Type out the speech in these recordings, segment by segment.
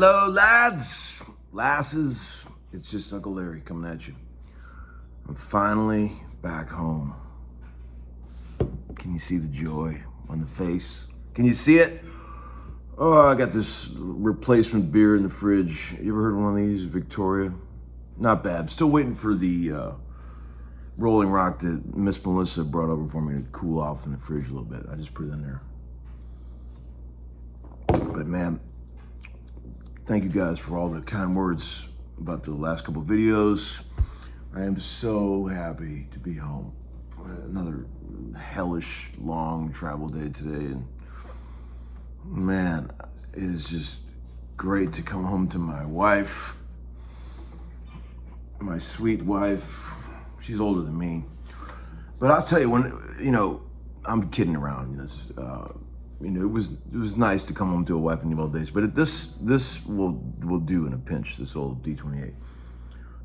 Hello, lads, lasses. It's just Uncle Larry coming at you. I'm finally back home. Can you see the joy on the face? Can you see it? Oh, I got this replacement beer in the fridge. You ever heard of one of these? Victoria? Not bad. Still waiting for the Rolling Rock that Miss Melissa brought over for me to cool off in the fridge a little bit. I just put it in there. But man, thank you guys for all the kind words about the last couple of videos. I am so happy to be home. Another hellish long travel day today, and man, it is just great to come home to my wife, my sweet wife. She's older than me, but I'll tell you, when I'm kidding around. It was nice to come home to a wife in the old days, but this will do in a pinch. This old D28.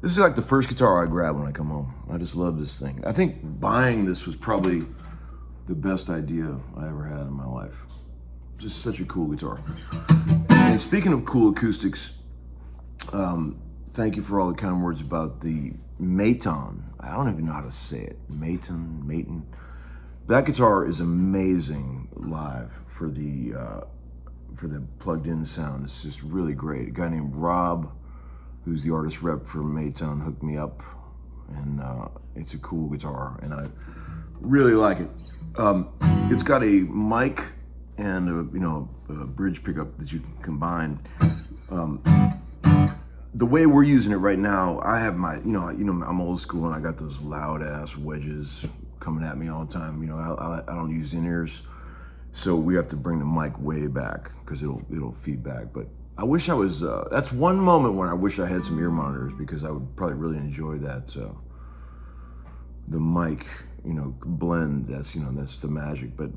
This is like the first guitar I grab when I come home. I just love this thing. I think buying this was probably the best idea I ever had in my life. Just such a cool guitar. And speaking of cool acoustics, thank you for all the kind words about the Maton. I don't even know how to say it. Maton. That guitar is amazing live for the plugged-in sound. It's just really great. A guy named Rob, who's the artist rep for Maton, hooked me up, and it's a cool guitar, and I really like it. It's got a mic and a bridge pickup that you can combine. The way we're using it right now, I have my, I'm old school and I got those loud ass wedges coming at me all the time. I don't use in-ears, so we have to bring the mic way back because it'll feed back. But I wish I was, that's one moment when I wish I had some ear monitors, because I would probably really enjoy that. The mic, blend, that's the magic. But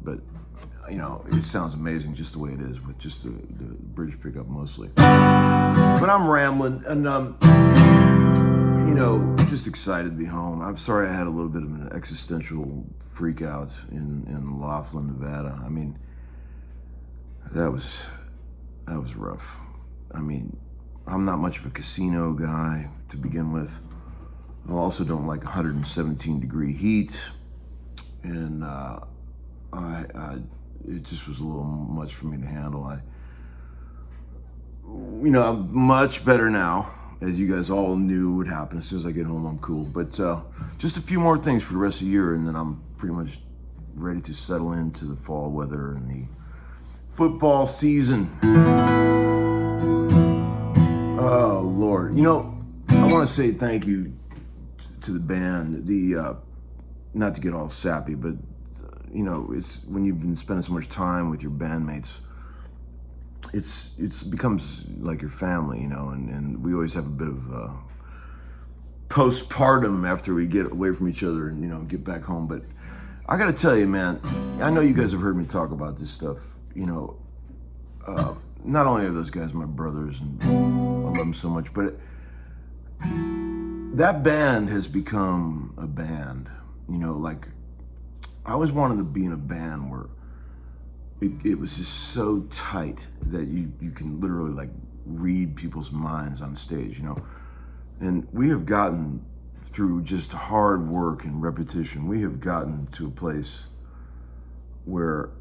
it sounds amazing just the way it is with just the bridge pickup mostly. But I'm rambling, and just excited to be home. I'm sorry I had a little bit of an existential freak out in Laughlin, Nevada. I mean, that was rough. I mean, I'm not much of a casino guy to begin with. I also don't like 117 degree heat, and it just was a little much for me to handle. I'm much better now, as you guys all knew would happen. As soon as I get home, I'm cool. But just a few more things for the rest of the year, and then I'm pretty much ready to settle into the fall weather and the football season. Oh, Lord. I want to say thank you to the band. Not to get all sappy, but, it's when you've been spending so much time with your bandmates, it becomes like your family, and we always have a bit of postpartum after we get away from each other and, get back home. But I got to tell you, man, I know you guys have heard me talk about this stuff, not only are those guys my brothers and I love them so much, but that band has become a band. Like, I always wanted to be in a band where it was just so tight that you can literally like read people's minds on stage, And we have gotten, through just hard work and repetition, we have gotten to a place where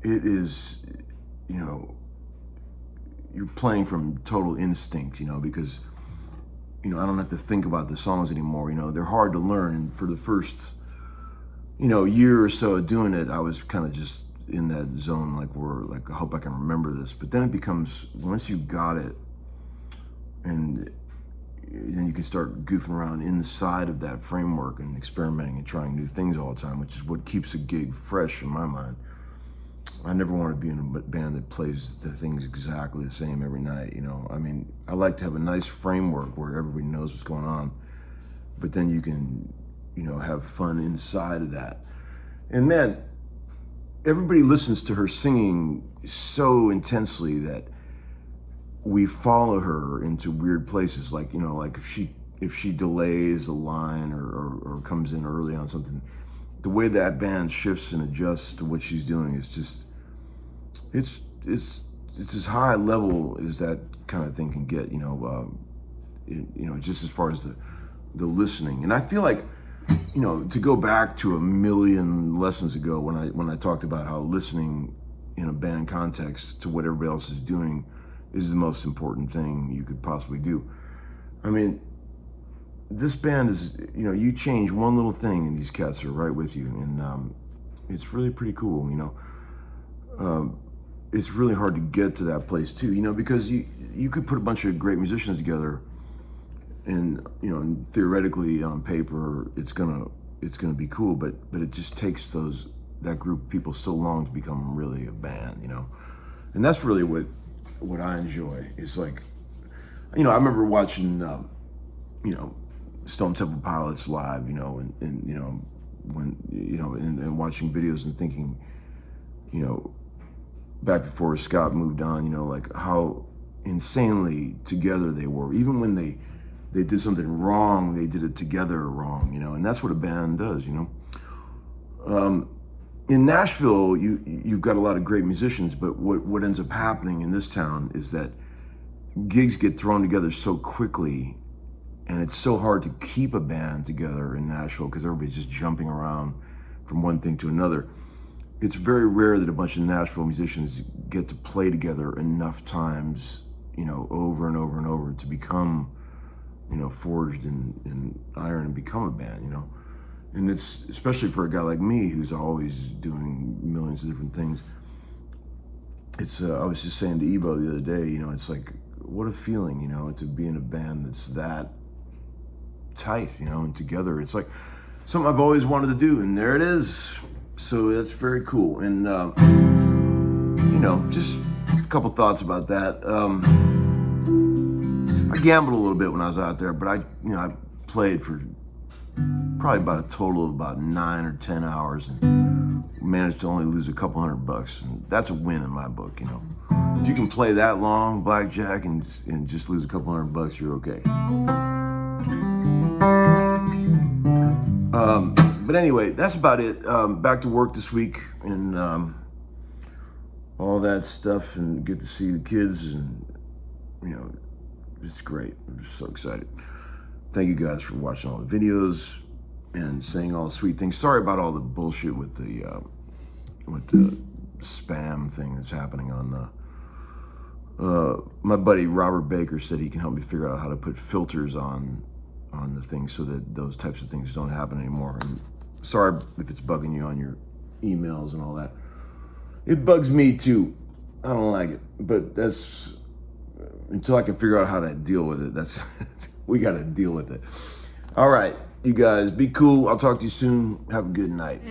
it is, you're playing from total instinct, because, I don't have to think about the songs anymore. They're hard to learn. And for the first, year or so of doing it, I was kind of just in that zone, like, I hope I can remember this. But then it becomes, once you got it, and then you can start goofing around inside of that framework and experimenting and trying new things all the time, which is what keeps a gig fresh in my mind. I never want to be in a band that plays the things exactly the same every night, I mean, I like to have a nice framework where everybody knows what's going on, but then you can, have fun inside of that. And man, everybody listens to her singing so intensely that we follow her into weird places. Like, like if she delays a line or comes in early on something, the way that band shifts and adjusts to what she's doing is just, it's as high level as that kind of thing can get, just as far as the listening. And I feel like, to go back to a million lessons ago when I talked about how listening in a band context to what everybody else is doing is the most important thing you could possibly do. I mean, this band is, you change one little thing and these cats are right with you. And it's really pretty cool, It's really hard to get to that place too, because you could put a bunch of great musicians together and, and theoretically on paper, it's gonna be cool, but it just takes that group of people so long to become really a band, And that's really what I enjoy. It's like, I remember watching, Stone Temple Pilots live, and watching videos and thinking, back before Scott moved on, like how insanely together they were. Even when they did something wrong, they did it together wrong, and that's what a band does, In Nashville, you've got a lot of great musicians, but what ends up happening in this town is that gigs get thrown together so quickly, and it's so hard to keep a band together in Nashville because everybody's just jumping around from one thing to another. It's very rare that a bunch of Nashville musicians get to play together enough times, over and over and over to become, forged in iron and become a band, And it's, especially for a guy like me who's always doing millions of different things. It's, I was just saying to Ebo the other day, it's like, what a feeling, to be in a band that's that tight, and together. It's like something I've always wanted to do, and there it is. So that's very cool. And, just a couple thoughts about that. I gambled a little bit when I was out there, but I played for probably about a total of about 9 or 10 hours and managed to only lose a couple $100. And that's a win in my book, If you can play that long, blackjack, and just lose a couple $100, you're okay. But anyway, that's about it. Back to work this week and all that stuff, and get to see the kids, and it's great. I'm just so excited. Thank you guys for watching all the videos and saying all the sweet things. Sorry about all the bullshit with the spam thing that's happening on my buddy Robert Baker said he can help me figure out how to put filters on the thing so that those types of things don't happen anymore. And sorry if it's bugging you on your emails and all that. It bugs me too. I don't like it, but that's until I can figure out how to deal with it. That's we got to deal with it. All right, you guys, be cool. I'll talk to you soon. Have a good night.